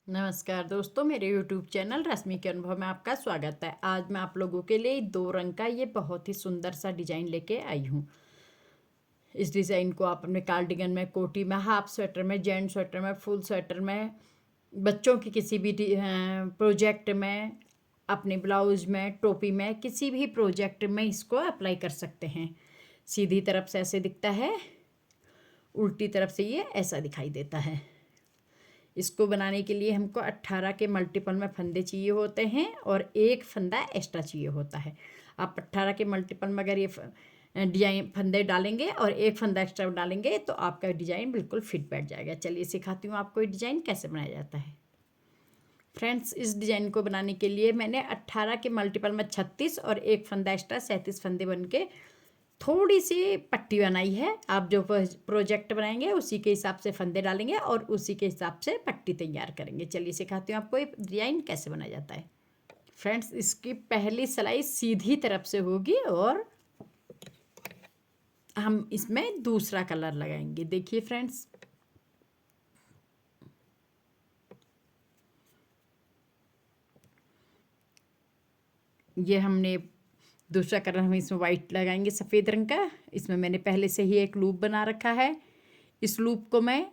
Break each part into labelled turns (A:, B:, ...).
A: नमस्कार दोस्तों, मेरे YouTube चैनल रश्मि के अनुभव में आपका स्वागत है। आज मैं आप लोगों के लिए 2 रंग का ये बहुत ही सुंदर सा डिज़ाइन लेके आई हूँ। इस डिज़ाइन को आप अपने कार्डिगन में, कोटी में, हाफ स्वेटर में, जेंट स्वेटर में, फुल स्वेटर में, बच्चों की किसी भी प्रोजेक्ट में, अपने ब्लाउज में, टोपी में, किसी भी प्रोजेक्ट में इसको अप्लाई कर सकते हैं। सीधी तरफ से ऐसे दिखता है, उल्टी तरफ से ये ऐसा दिखाई देता है। इसको बनाने के लिए हमको 18 के मल्टीपल में फंदे चाहिए होते हैं और एक फंदा एक्स्ट्रा चाहिए होता है। आप 18 के मल्टीपल में अगर ये डिजाइन फंदे डालेंगे और एक फंदा एक्स्ट्रा डालेंगे तो आपका डिजाइन बिल्कुल फिट बैठ जाएगा। चलिए सिखाती हूँ आपको ये डिजाइन कैसे बनाया जाता है। फ्रेंड्स, इस डिज़ाइन को बनाने के लिए मैंने 18 के मल्टीपल में 36 और एक फंदा एक्स्ट्रा 37 फंदे बन के थोड़ी सी पट्टी बनाई है। आप जो प्रोजेक्ट बनाएंगे उसी के हिसाब से फंदे डालेंगे और उसी के हिसाब से पट्टी तैयार करेंगे। चलिए सिखाती हूँ आपको ये डिज़ाइन कैसे बनाया जाता है। फ्रेंड्स, इसकी पहली सिलाई सीधी तरफ से होगी और हम इसमें दूसरा कलर लगाएंगे। देखिए फ्रेंड्स, ये हमने दूसरा कलर हम इसमें वाइट लगाएंगे, सफ़ेद रंग का। इसमें मैंने पहले से ही एक लूप बना रखा है। इस लूप को मैं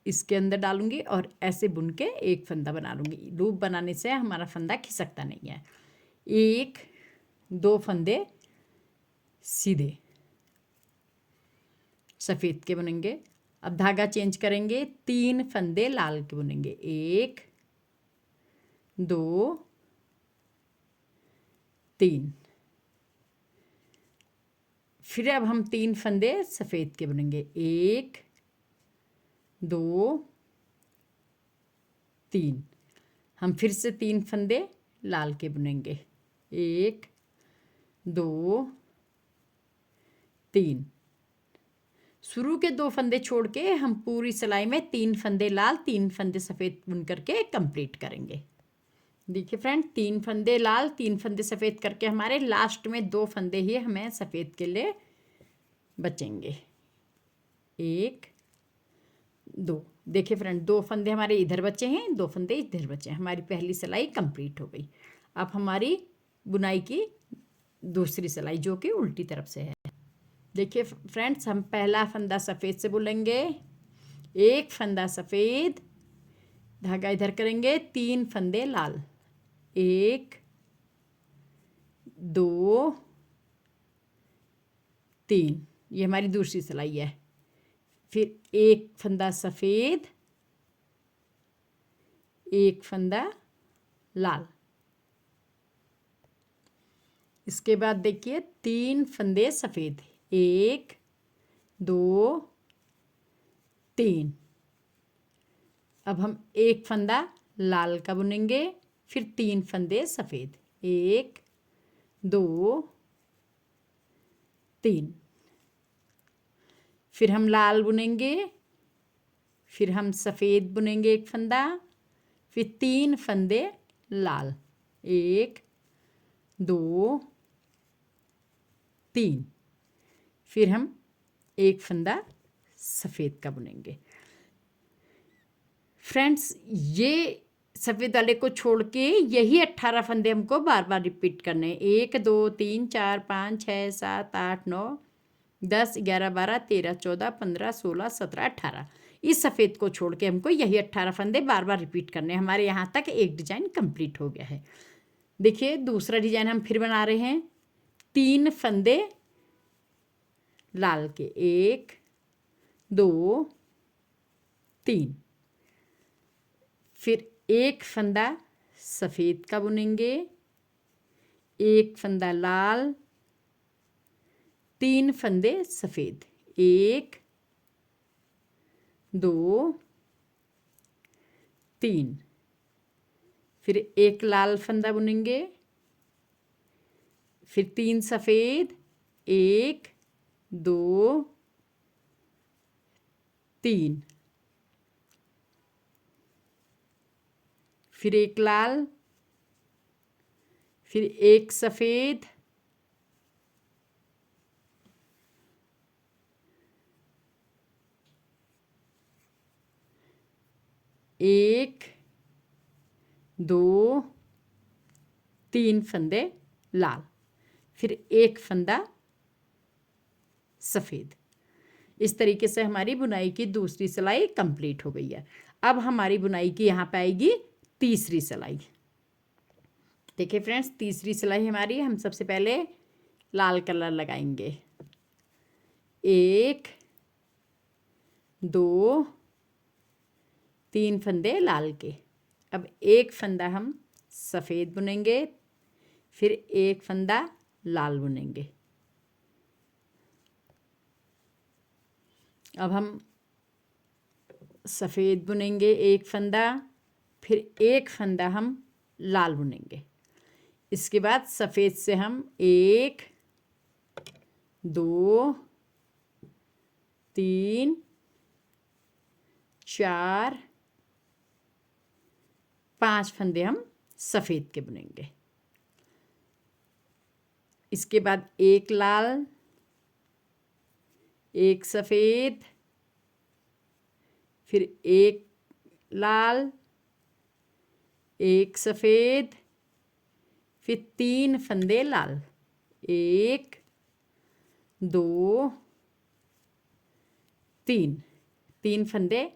A: इसके अंदर डालूंगी और ऐसे बुन के एक फंदा बना लूँगी। लूप बनाने से हमारा फंदा खिसकता नहीं है। एक दो फंदे सीधे सफ़ेद के बुनेंगे। अब धागा चेंज करेंगे, 3 फंदे लाल के बुनेंगे। 1 2 3। फिर अब हम 3 फंदे सफ़ेद के बुनेंगे। 1 2 3। हम फिर से 3 फंदे लाल के बुनेंगे। 1 2 3। शुरू के 2 फंदे छोड़ के हम पूरी सिलाई में 3 फंदे लाल 3 फंदे सफ़ेद बुन करके कंप्लीट करेंगे। देखिए फ्रेंड, 3 फंदे लाल 3 फंदे सफ़ेद करके हमारे लास्ट में 2 फंदे ही हमें सफ़ेद के लिए बचेंगे। 1 2। देखिए फ्रेंड, 2 फंदे हमारे इधर बचे हैं, 2 फंदे इधर बचे हैं। हमारी पहली सिलाई कंप्लीट हो गई। अब हमारी बुनाई की दूसरी सिलाई जो कि उल्टी तरफ से है। देखिए फ्रेंड्स, हम पहला फंदा सफ़ेद से बुनेंगे। एक फंदा सफ़ेद, धागा इधर करेंगे, 3 फंदे लाल। 1 2 3। ये हमारी दूसरी सिलाई है। फिर एक फंदा सफ़ेद, एक फंदा लाल। इसके बाद देखिए 3 फंदे सफ़ेद। 1 2 3। अब हम एक फंदा लाल का बुनेंगे, फिर 3 फंदे सफ़ेद। 1 2 3। फिर हम लाल बुनेंगे, फिर हम सफ़ेद बुनेंगे एक फंदा, फिर 3 फंदे लाल। 1 2 3। फिर हम एक फंदा सफ़ेद का बुनेंगे। फ्रेंड्स, ये सफ़ेद वाले को छोड़ के यही 18 फंदे हमको बार बार रिपीट करने हैं। 1 2 3 4 5 6 7 8 9 10 11 12 13 14 15 16 17 18। इस सफ़ेद को छोड़ के हमको यही 18 फंदे बार बार रिपीट करने हैं। हमारे यहाँ तक एक डिज़ाइन कंप्लीट हो गया है। देखिए दूसरा डिज़ाइन हम फिर बना रहे हैं। 3 फंदे लाल के। 1 2 3। फिर एक फंदा सफ़ेद का बुनेंगे, एक फंदा लाल, 3 फंदे सफ़ेद। 1 2 3। फिर एक लाल फंदा बुनेंगे, फिर 3 सफ़ेद। 1 2 3। फिर एक लाल, फिर एक सफ़ेद, एक 2 3 फंदे लाल, फिर एक फंदा सफ़ेद। इस तरीके से हमारी बुनाई की दूसरी सिलाई कंप्लीट हो गई है। अब हमारी बुनाई की यहाँ पे आएगी तीसरी सिलाई। देखिए फ्रेंड्स, तीसरी सिलाई हमारी, हम सबसे पहले लाल कलर लगाएंगे। 1 2 3 फंदे लाल के। अब एक फंदा हम सफ़ेद बुनेंगे, फिर एक फंदा लाल बुनेंगे। अब हम सफ़ेद बुनेंगे एक फंदा, फिर एक फंदा हम लाल बुनेंगे। इसके बाद सफ़ेद से हम 1 2 3 4 5 फंदे हम सफ़ेद के बुनेंगे। इसके बाद एक लाल, एक सफ़ेद, फिर एक लाल, एक सफ़ेद, फिर 3 फंदे लाल। 1 2 3 फंदे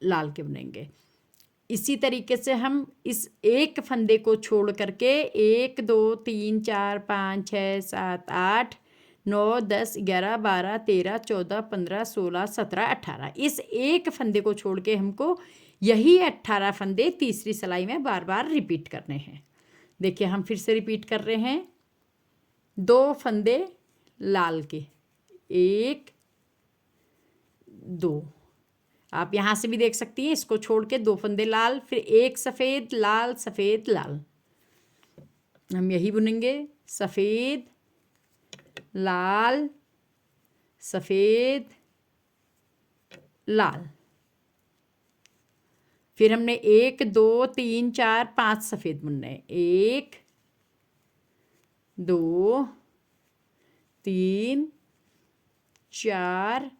A: लाल के बुनेंगे। इसी तरीके से हम इस एक फंदे को छोड़ करके 1 2 3 4 5 6 7 8 9 10 11 12 13 14 15 16 17 18 इस एक फंदे को छोड़ के हमको यही 18 फंदे तीसरी सिलाई में बार बार रिपीट करने हैं। देखिए हम फिर से रिपीट कर रहे हैं। 2 फंदे लाल के, 1 2, आप यहाँ से भी देख सकती हैं, इसको छोड़ के 2 फंदे लाल, फिर एक सफ़ेद लाल सफ़ेद लाल। हम यही बुनेंगे, सफ़ेद लाल सफ़ेद लाल। फिर हमने 1 2 3 4 5 सफ़ेद बुनने हैं। 1 2 3 4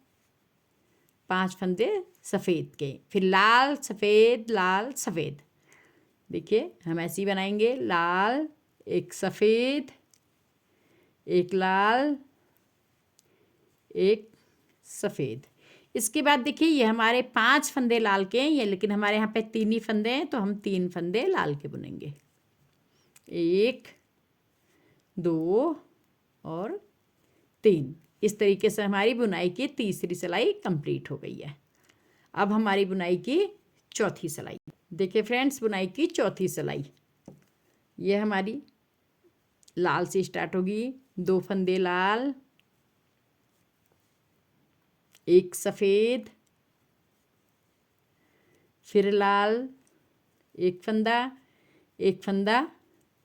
A: 5 फंदे सफ़ेद के, फिर लाल सफ़ेद लाल सफ़ेद। देखिए हम ऐसे ही बनाएंगे, लाल एक सफ़ेद एक लाल एक सफ़ेद। इसके बाद देखिए ये हमारे 5 फंदे लाल के हैं ये, लेकिन हमारे यहाँ पे 3 ही फंदे हैं, तो हम 3 फंदे लाल के बुनेंगे। 1 2 और 3। इस तरीके से हमारी बुनाई की तीसरी सिलाई कंप्लीट हो गई है। अब हमारी बुनाई की चौथी सिलाई। देखिए फ्रेंड्स, बुनाई की चौथी सिलाई ये हमारी लाल से स्टार्ट होगी। 2 फंदे लाल, एक सफ़ेद, फिर लाल, एक फंदा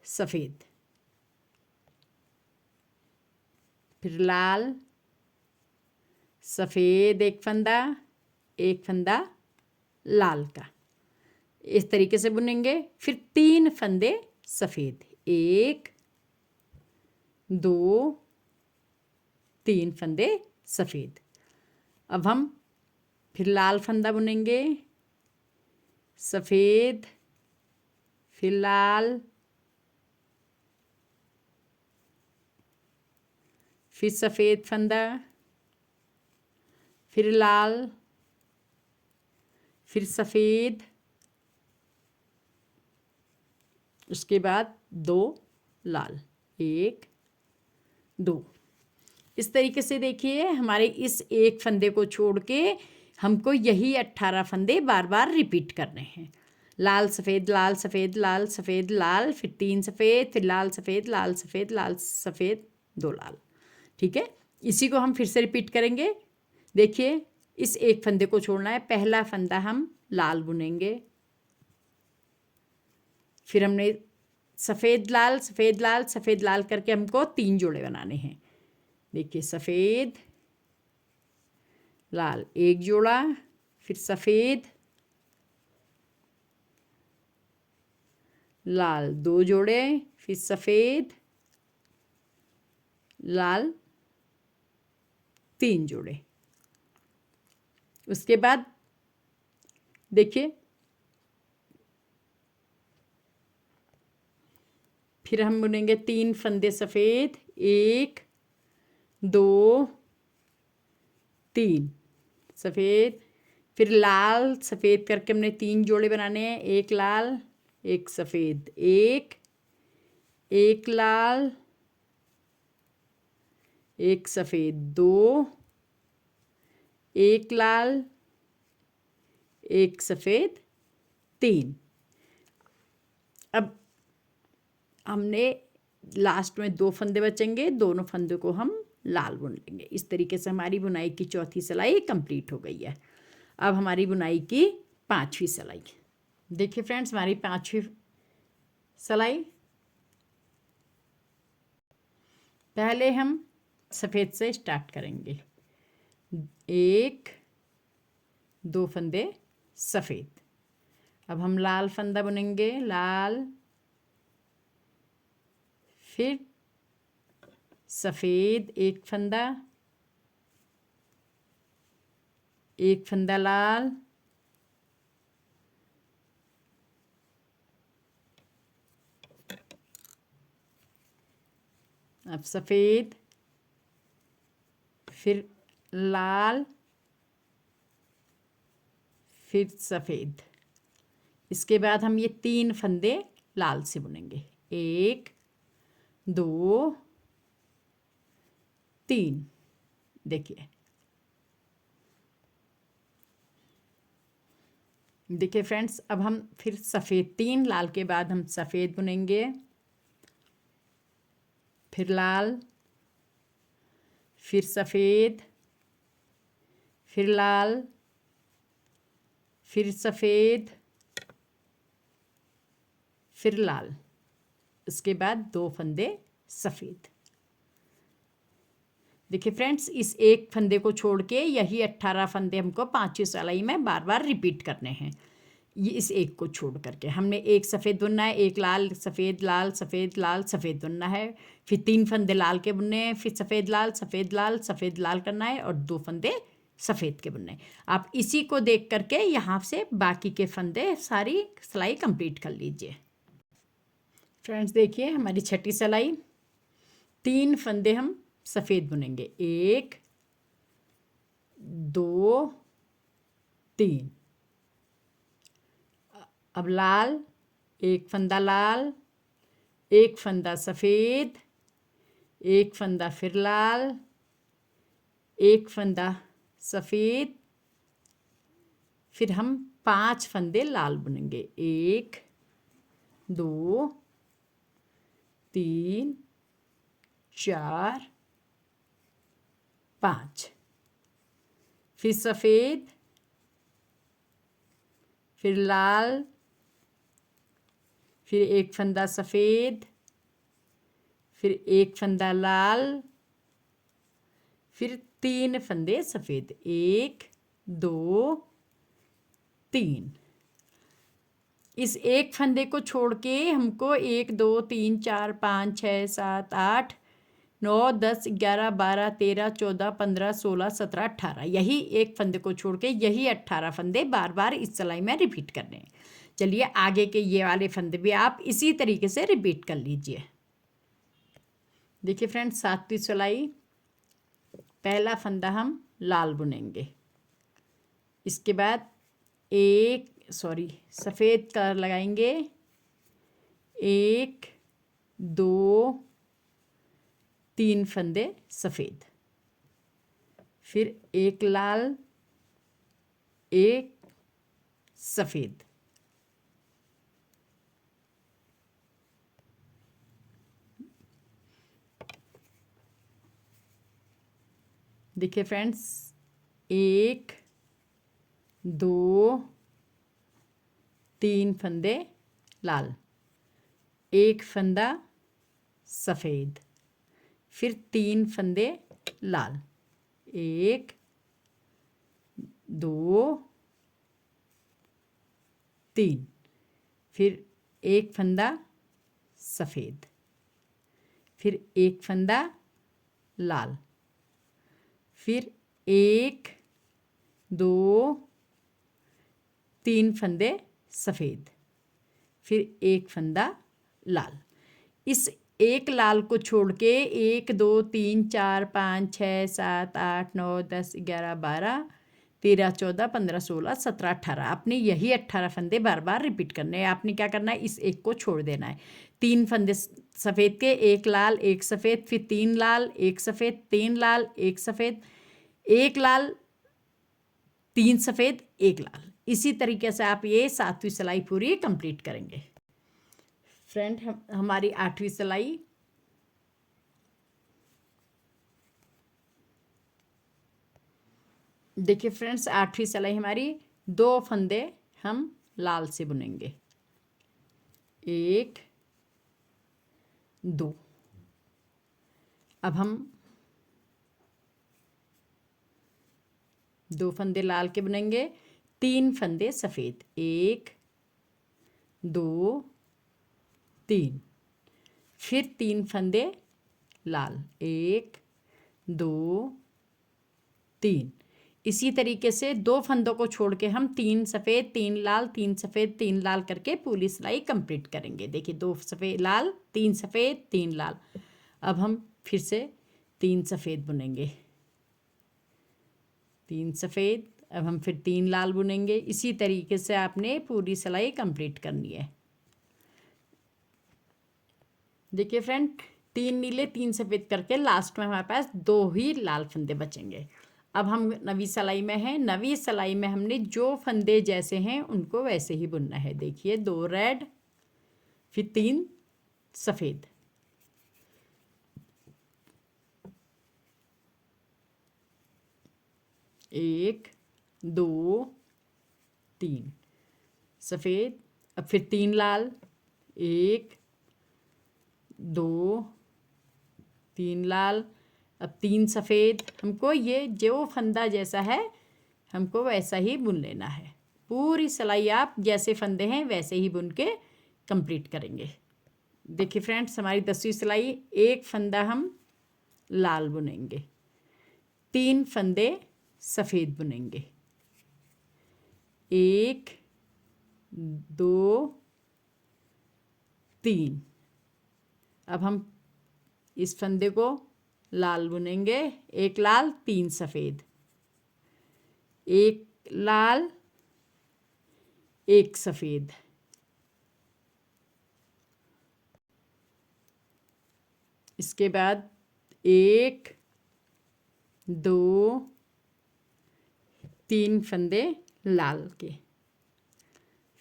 A: सफ़ेद, फिर लाल सफ़ेद, एक फंदा लाल का। इस तरीके से बुनेंगे। फिर 3 फंदे सफ़ेद, 1 2 3 फंदे सफ़ेद। अब हम फिर लाल फंदा बुनेंगे, सफ़ेद, फिर लाल, फिर सफ़ेद फंदा, फिर लाल, फिर सफ़ेद, उसके बाद 2 लाल, 1 2। इस तरीके से देखिए हमारे इस एक फंदे को छोड़ के हमको यही 18 फंदे बार बार रिपीट करने हैं। लाल सफ़ेद लाल सफ़ेद लाल सफ़ेद लाल, फिर 3 सफ़ेद, फिर लाल सफ़ेद लाल सफ़ेद लाल सफ़ेद 2 लाल। ठीक है, इसी को हम फिर से रिपीट करेंगे। देखिए इस एक फंदे को छोड़ना है। पहला फंदा हम लाल बुनेंगे, फिर हमने सफ़ेद लाल सफ़ेद लाल सफ़ेद लाल करके हमको 3 जोड़े बनाने हैं। देखिए सफ़ेद लाल एक जोड़ा, फिर सफ़ेद लाल 2 जोड़े, फिर सफ़ेद लाल 3 जोड़े। उसके बाद देखिए फिर हम बुनेंगे 3 फंदे सफ़ेद, 1 2 3 सफ़ेद। फिर लाल सफ़ेद करके हमने 3 जोड़े बनाने हैं, एक लाल एक सफ़ेद, एक लाल एक सफ़ेद, 2 एक लाल एक सफ़ेद, 3। अब हमने लास्ट में 2 फंदे बचेंगे, दोनों फंदों को हम लाल बुन लेंगे। इस तरीके से हमारी बुनाई की चौथी सिलाई कंप्लीट हो गई है। अब हमारी बुनाई की 5वीं सिलाई। देखिए फ्रेंड्स, हमारी 5वीं सिलाई, पहले हम सफ़ेद से स्टार्ट करेंगे। 1 2 फंदे सफ़ेद। अब हम लाल फंदा बुनेंगे, लाल, फिर सफ़ेद एक फंदा लाल, अब सफ़ेद, फिर लाल, फिर सफ़ेद। इसके बाद हम ये 3 फंदे लाल से बुनेंगे, 1 2 3। देखिए फ्रेंड्स, अब हम फिर सफ़ेद 3 लाल के बाद हम सफ़ेद बुनेंगे, फिर लाल, फिर सफ़ेद, फिर लाल, फिर सफ़ेद, फिर लाल। इसके बाद 2 फंदे सफ़ेद। देखिए फ्रेंड्स, इस एक फंदे को छोड़ के यही 18 फंदे हमको 5वीं सिलाई में बार बार रिपीट करने हैं। ये इस एक को छोड़ करके हमने एक सफ़ेद बुनना है, एक लाल सफ़ेद लाल सफ़ेद लाल सफ़ेद बुनना है, फिर 3 फंदे लाल के बुनने हैं, फिर सफ़ेद लाल सफ़ेद लाल सफ़ेद लाल करना है और 2 फंदे सफ़ेद के बुनने हैं। आप इसी को देख करके यहाँ से बाकी के फंदे सारी सिलाई कंप्लीट कर लीजिए। फ्रेंड्स देखिए, हमारी 6ठी सिलाई, 3 फंदे हम सफ़ेद बुनेंगे, 1 2 3। अब लाल, एक फंदा लाल, एक फंदा सफ़ेद, एक फंदा फिर लाल, एक फंदा सफ़ेद, फिर हम 5 फंदे लाल बुनेंगे, 1 2 3 4 5। फिर सफ़ेद, फिर लाल, फिर एक फंदा सफ़ेद, फिर एक फंदा लाल, फिर 3 फंदे सफ़ेद, 1 2 3। इस एक फंदे को छोड़ के हमको 1 2 3 4 5 6 7 8 9 10 11 12 13 14 15 16 17 18, यही एक फंदे को छोड़ के यही 18 फंदे बार बार इस सिलाई में रिपीट करने हैं। चलिए आगे के ये वाले फंदे भी आप इसी तरीके से रिपीट कर लीजिए। देखिए फ्रेंड्स, 7वीं सिलाई, पहला फंदा हम लाल बुनेंगे, इसके बाद सफ़ेद कलर लगाएंगे, 1 2 3 फंदे सफ़ेद, फिर एक लाल एक सफ़ेद, देखिए फ्रेंड्स, 1 2 3 फंदे लाल, एक फंदा सफ़ेद, फिर 3 फंदे लाल, 1 2 3, फिर एक फंदा सफ़ेद, फिर एक फंदा लाल, फिर 1 2 3 फंदे सफ़ेद, फिर एक फंदा लाल। इस एक लाल को छोड़ के 1 2 3 4 5 6 7 8 9 10 11 12 13 14 15 16 17 18 आपने यही 18 फंदे बार बार रिपीट करने हैं। आपने क्या करना है, इस एक को छोड़ देना है। 3 फंदे सफ़ेद के, एक लाल एक सफ़ेद, फिर 3 लाल एक सफ़ेद, 3 लाल एक सफ़ेद, एक लाल 3 सफ़ेद एक लाल। इसी तरीके से आप ये 7वीं सिलाई पूरी कंप्लीट करेंगे। फ्रेंड हमारी 8वीं सिलाई देखिए फ्रेंड्स, 8वीं सिलाई हमारी 2 फंदे हम लाल से बुनेंगे, 1 2। अब हम 2 फंदे लाल के बुनेंगे, 3 फंदे सफ़ेद, 1 2 3, फिर 3 फंदे लाल, 1 2 3। इसी तरीके से 2 फंदों को छोड़ के हम 3 सफ़ेद 3 लाल 3 सफ़ेद 3 लाल करके पूरी सिलाई कंप्लीट करेंगे। देखिए 2 सफ़ेद लाल 3 सफ़ेद 3 लाल। अब हम फिर से 3 सफ़ेद बुनेंगे, 3 सफ़ेद, अब हम फिर 3 लाल बुनेंगे। इसी तरीके से आपने पूरी सिलाई कंप्लीट करनी है। देखिए फ्रेंड, 3 नीले 3 सफ़ेद करके लास्ट में हमारे पास 2 ही लाल फंदे बचेंगे। अब हम नवी सिलाई में हैं। नवी सिलाई में हमने जो फंदे जैसे हैं उनको वैसे ही बुनना है। देखिए 2 रेड, फिर 3 सफ़ेद, 1 2 3 सफ़ेद, अब फिर 3 लाल, 1 2 3 लाल, अब 3 सफ़ेद। हमको ये जो फंदा जैसा है हमको वैसा ही बुन लेना है। पूरी सिलाई आप जैसे फंदे हैं वैसे ही बुन के कंप्लीट करेंगे। देखिए फ्रेंड्स, हमारी 10वीं सिलाई, एक फंदा हम लाल बुनेंगे, 3 फंदे सफ़ेद बुनेंगे, 1 2 3। अब हम इस फंदे को लाल बुनेंगे, एक लाल 3 सफ़ेद, एक लाल एक सफ़ेद, इसके बाद 1 2 3 फंदे लाल के,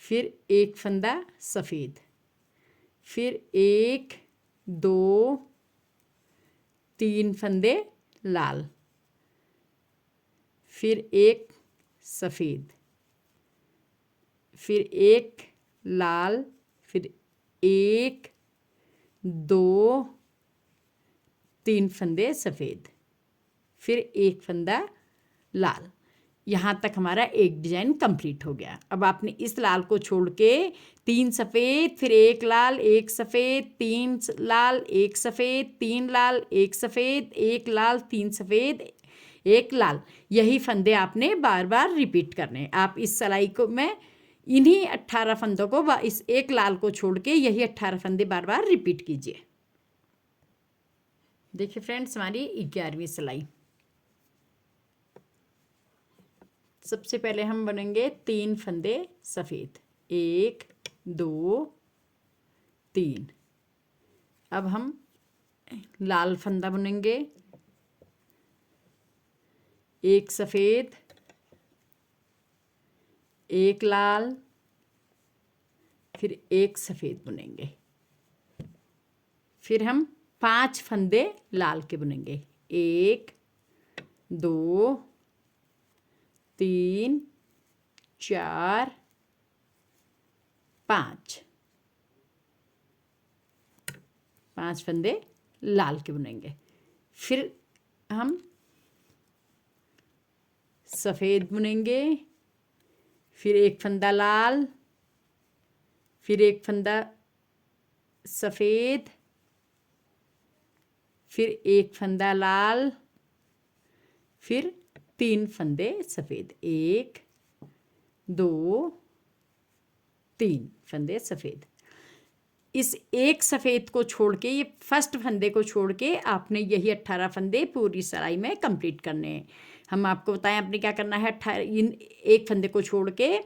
A: फिर एक फंदा सफ़ेद, फिर 1 2 3 फंदे लाल, फिर एक सफ़ेद, फिर एक लाल, फिर 1 2 3 फंदे सफ़ेद, फिर एक फंदा लाल। यहाँ तक हमारा एक डिज़ाइन कंप्लीट हो गया। अब आपने इस लाल को छोड़ के 3 सफ़ेद, फिर एक लाल एक सफ़ेद, 3 लाल एक सफ़ेद, 3 लाल एक सफ़ेद, एक लाल 3 सफ़ेद, एक लाल, यही फंदे आपने बार बार रिपीट करने। आप इस सिलाई को में इन्हीं 18 फंदों को इस एक लाल को छोड़ के यही 18 फंदे बार बार रिपीट कीजिए। देखिए फ्रेंड्स, हमारी 11वीं सिलाई। सबसे पहले हम बुनेंगे 3 फंदे सफ़ेद, 1 2 3। अब हम लाल फंदा बुनेंगे, एक सफ़ेद, एक लाल, फिर एक सफ़ेद बुनेंगे। फिर हम 5 फंदे लाल के बुनेंगे, 1 2 3 4 5 फंदे लाल के बुनेंगे। फिर हम सफ़ेद बुनेंगे, फिर एक फंदा लाल, फिर एक फंदा सफ़ेद, फिर एक फंदा लाल, फिर 3 फंदे सफ़ेद, 1 2 3 फंदे सफ़ेद। इस एक सफ़ेद को छोड़ के, ये फर्स्ट फंदे को छोड़ के आपने यही 18 फंदे पूरी सिलाई में कंप्लीट करने हैं। हम आपको बताएं आपने क्या करना है। इन एक फंदे को छोड़ के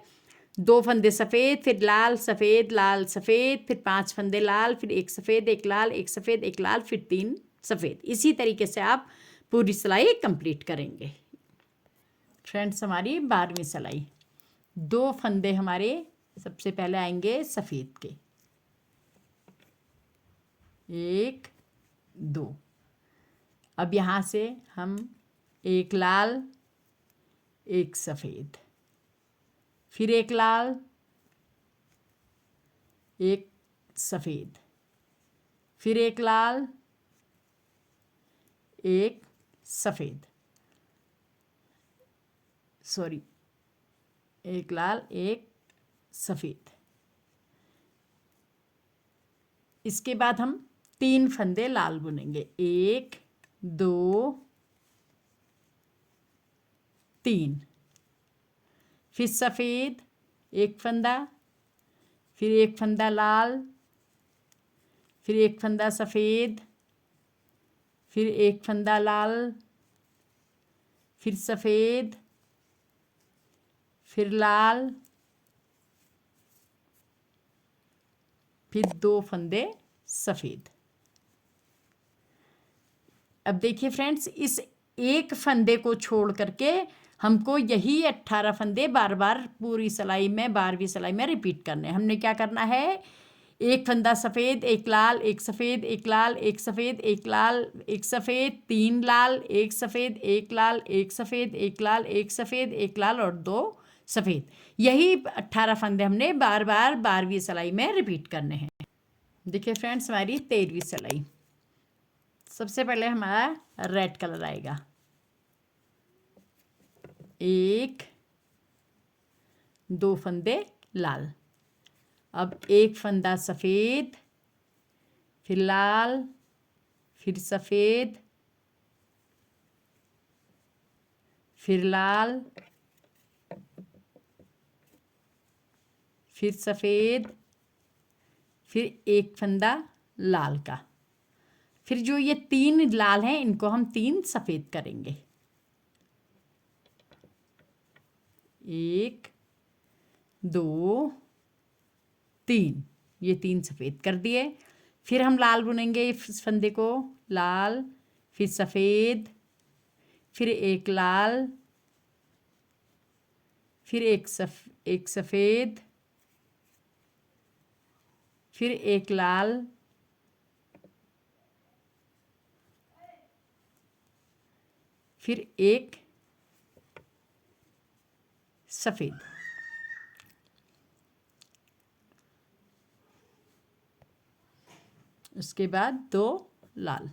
A: 2 फंदे सफ़ेद, फिर लाल सफ़ेद लाल सफ़ेद, फिर 5 फंदे लाल, फिर एक सफ़ेद एक लाल एक सफ़ेद एक लाल, फिर 3 सफ़ेद। इसी तरीके से आप पूरी सिलाई कंप्लीट करेंगे। फ्रेंड्स, हमारी 12वीं सिलाई, 2 फंदे हमारे सबसे पहले आएंगे सफ़ेद के, 1 2। अब यहाँ से हम एक लाल एक सफ़ेद, फिर एक लाल एक सफ़ेद, फिर एक लाल एक सफ़ेद, सॉरी, एक लाल एक सफ़ेद। इसके बाद हम 3 फंदे लाल बुनेंगे, 1 2 3, फिर सफ़ेद एक फंदा, फिर एक फंदा लाल, फिर एक फंदा सफ़ेद, फिर एक फंदा लाल, फिर सफ़ेद, फिर लाल, फिर 2 फंदे सफ़ेद। अब देखिए फ्रेंड्स, इस एक फंदे को छोड़ करके हमको यही 18 फंदे बार बार पूरी सिलाई में 12वीं सिलाई में रिपीट करने हैं। हमने क्या करना है, एक फंदा सफ़ेद एक लाल एक सफ़ेद एक लाल एक सफ़ेद एक लाल एक सफ़ेद, 3 लाल एक सफ़ेद एक लाल एक सफ़ेद एक लाल एक सफ़ेद एक लाल और 2 सफ़ेद। यही 18 फंदे हमने बार बार 12वीं सिलाई में रिपीट करने हैं। देखिए फ्रेंड्स, हमारी 13वीं सिलाई, सबसे पहले हमारा रेड कलर आएगा, 1 2 फंदे लाल। अब एक फंदा सफ़ेद, फिर लाल, फिर सफ़ेद, फिर लाल, फिर सफ़ेद, फिर एक फंदा लाल का। फिर जो ये 3 लाल हैं इनको हम 3 सफ़ेद करेंगे, 1 2 3, ये 3 सफ़ेद कर दिए। फिर हम लाल बुनेंगे इस फंदे को, लाल, फिर सफ़ेद, फिर एक लाल, फिर एक सफ़ेद, फिर एक लाल, फिर एक सफ़ेद। उसके बाद 2 लाल।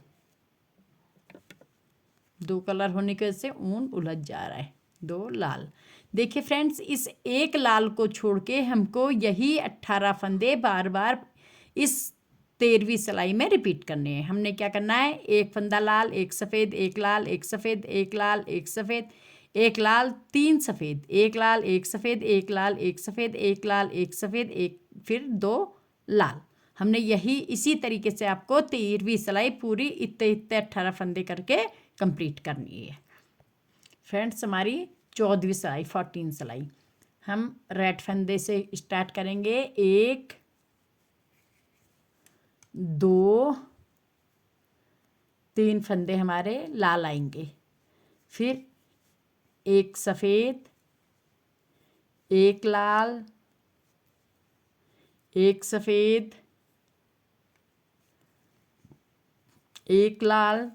A: 2 कलर होने की वजह से ऊन उलझ जा रहा है। 2 लाल। देखिए फ्रेंड्स, इस एक लाल को छोड़ के हमको यही 18 फंदे बार बार इस 13वीं सिलाई में रिपीट करने हैं। हमने क्या करना है, एक फंदा लाल एक सफ़ेद एक लाल एक सफ़ेद एक लाल एक सफ़ेद एक लाल 3 सफ़ेद, एक लाल एक सफ़ेद एक लाल एक सफ़ेद एक लाल एक सफ़ेद एक, फिर 2 लाल। हमने यही इसी तरीके से आपको 13वीं सिलाई पूरी इतने इतने 18 फंदे करके कंप्लीट करनी है। फ्रेंड्स, हमारी 14वीं सिलाई 14 सिलाई, हम रेड फंदे से स्टार्ट करेंगे, 1 2 3 फंदे हमारे लाल आएंगे, फिर एक सफ़ेद, एक लाल, एक सफ़ेद, एक लाल,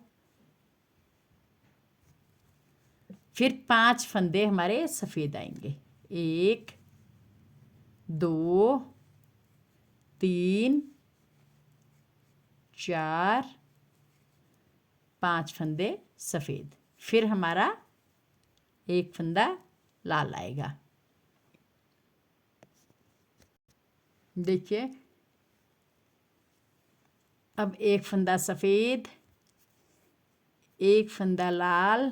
A: फिर 5 फंदे हमारे सफ़ेद आएंगे, 1 2 3 4 5 फंदे सफ़ेद, फिर हमारा एक फंदा लाल आएगा। देखिए, अब एक फंदा सफ़ेद, एक फंदा लाल,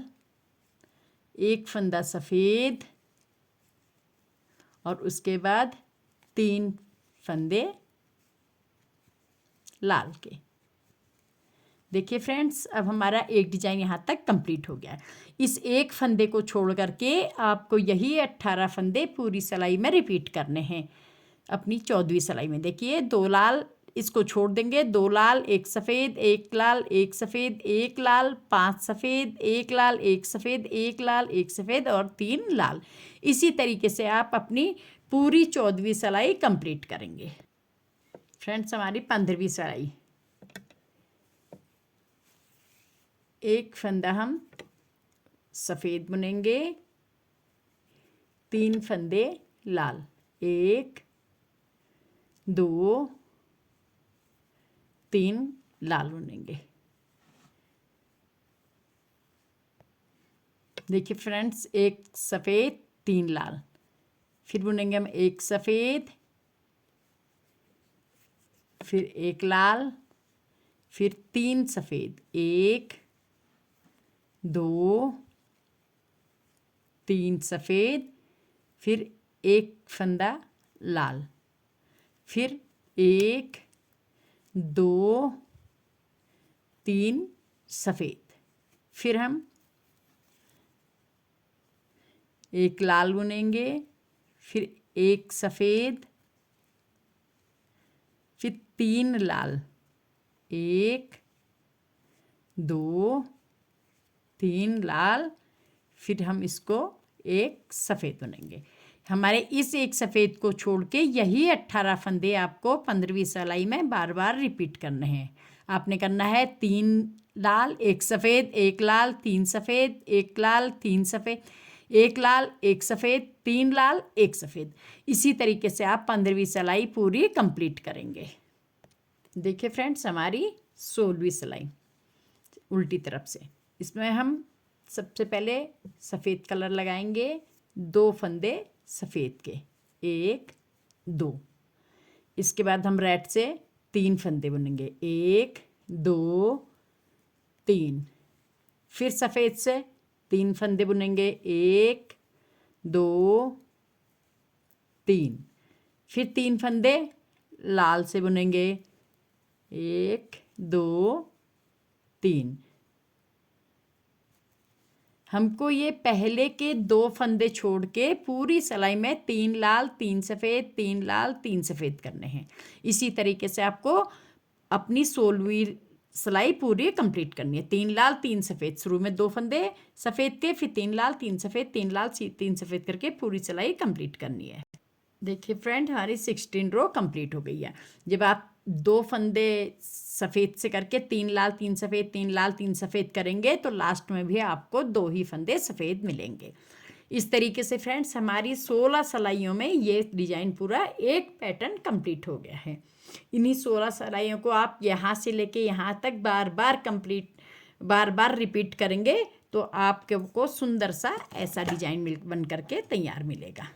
A: एक फंदा सफ़ेद और उसके बाद 3 फंदे लाल के। देखिए फ्रेंड्स, अब हमारा एक डिजाइन यहाँ तक कंप्लीट हो गया है। इस एक फंदे को छोड़ करके आपको यही 18 फंदे पूरी सिलाई में रिपीट करने हैं। अपनी 14वीं सिलाई में देखिए 2 लाल इसको छोड़ देंगे, 2 लाल, 1 सफ़ेद, 1 लाल, 1 सफ़ेद, 1 लाल, 5 सफ़ेद, 1 लाल, 1 सफ़ेद, 1 लाल, 1 सफ़ेद और 3 लाल। इसी तरीके से आप अपनी पूरी 14वीं सिलाई कंप्लीट करेंगे। फ्रेंड्स, हमारी 15वीं सिलाई, एक फंदा हम सफ़ेद बुनेंगे, 3 फंदे लाल, 1 2 3 लाल बुनेंगे। देखिए फ्रेंड्स, एक सफ़ेद 3 लाल, फिर बुनेंगे हम एक सफ़ेद, फिर एक लाल, फिर 3 सफ़ेद, 1 2 3 सफ़ेद, फिर एक फंदा लाल, फिर 1 2 3 सफ़ेद, फिर हम एक लाल बुनेंगे, फिर एक सफ़ेद, फिर 3 लाल, 1 2 3 लाल, फिर हम इसको एक सफ़ेद बुनेंगे। हमारे इस एक सफ़ेद को छोड़ के यही 18 फंदे आपको 15वीं सिलाई में बार बार रिपीट करने हैं। आपने करना है 3 लाल, 1 सफ़ेद, 1 लाल, 3 सफ़ेद, 1 लाल, 3 सफ़ेद, 1 लाल, 1 सफ़ेद, 3 लाल, 1 सफ़ेद। इसी तरीके से आप 15वीं सिलाई पूरी कंप्लीट करेंगे। देखिए फ्रेंड्स, हमारी 16वीं सिलाई उल्टी तरफ से, इसमें हम सबसे पहले सफ़ेद कलर लगाएंगे, 2 फंदे सफ़ेद के, 1 2। इसके बाद हम रेड से 3 फंदे बुनेंगे, 1 2 3। फिर सफ़ेद से 3 फंदे बुनेंगे, 1 2 3। फिर 3 फंदे लाल से बुनेंगे, 1 2 3। हमको ये पहले के 2 फंदे छोड़ के पूरी सिलाई में 3 लाल, 3 सफ़ेद, 3 लाल, 3 सफ़ेद करने हैं। इसी तरीके से आपको अपनी 16वीं सिलाई पूरी कंप्लीट करनी है। 3 लाल, 3 सफ़ेद, शुरू में 2 फंदे सफ़ेद के, फिर 3 लाल, 3 सफ़ेद, 3 लाल, 3 सफ़ेद करके पूरी सिलाई कंप्लीट करनी है। देखिए फ्रेंड, हमारी 16 रो कंप्लीट हो गई है। जब आप 2 फंदे सफ़ेद से करके 3 लाल, 3 सफ़ेद, 3 लाल, 3 सफ़ेद करेंगे तो लास्ट में भी आपको 2 ही फंदे सफ़ेद मिलेंगे। इस तरीके से फ्रेंड्स, हमारी 16 सिलाइयों में ये डिज़ाइन पूरा एक पैटर्न कंप्लीट हो गया है। इन्हीं 16 सिलाइयों को आप यहाँ से लेके यहाँ तक बार बार रिपीट करेंगे तो आपको सुंदर सा ऐसा डिज़ाइन बन करके तैयार मिलेगा।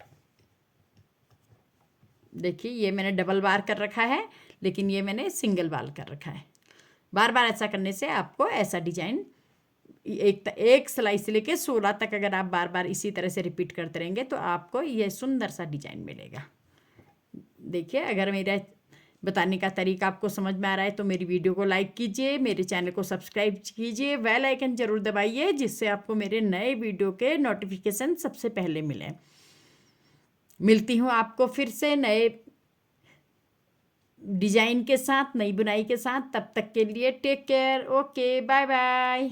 A: देखिए, ये मैंने डबल बार कर रखा है, लेकिन ये मैंने सिंगल बार कर रखा है। बार बार ऐसा करने से आपको ऐसा डिज़ाइन एक सिलाई से लेके 16 तक अगर आप बार बार इसी तरह से रिपीट करते रहेंगे तो आपको ये सुंदर सा डिज़ाइन मिलेगा। देखिए, अगर मेरा बताने का तरीका आपको समझ में आ रहा है तो मेरी वीडियो को लाइक कीजिए, मेरे चैनल को सब्सक्राइब कीजिए, बेल आइकन ज़रूर दबाइए, जिससे आपको मेरे नए वीडियो के नोटिफिकेशन सबसे पहले मिले। मिलती हूँ आपको फिर से नए डिज़ाइन के साथ, नई बुनाई के साथ। तब तक के लिए take care. Okay, bye bye.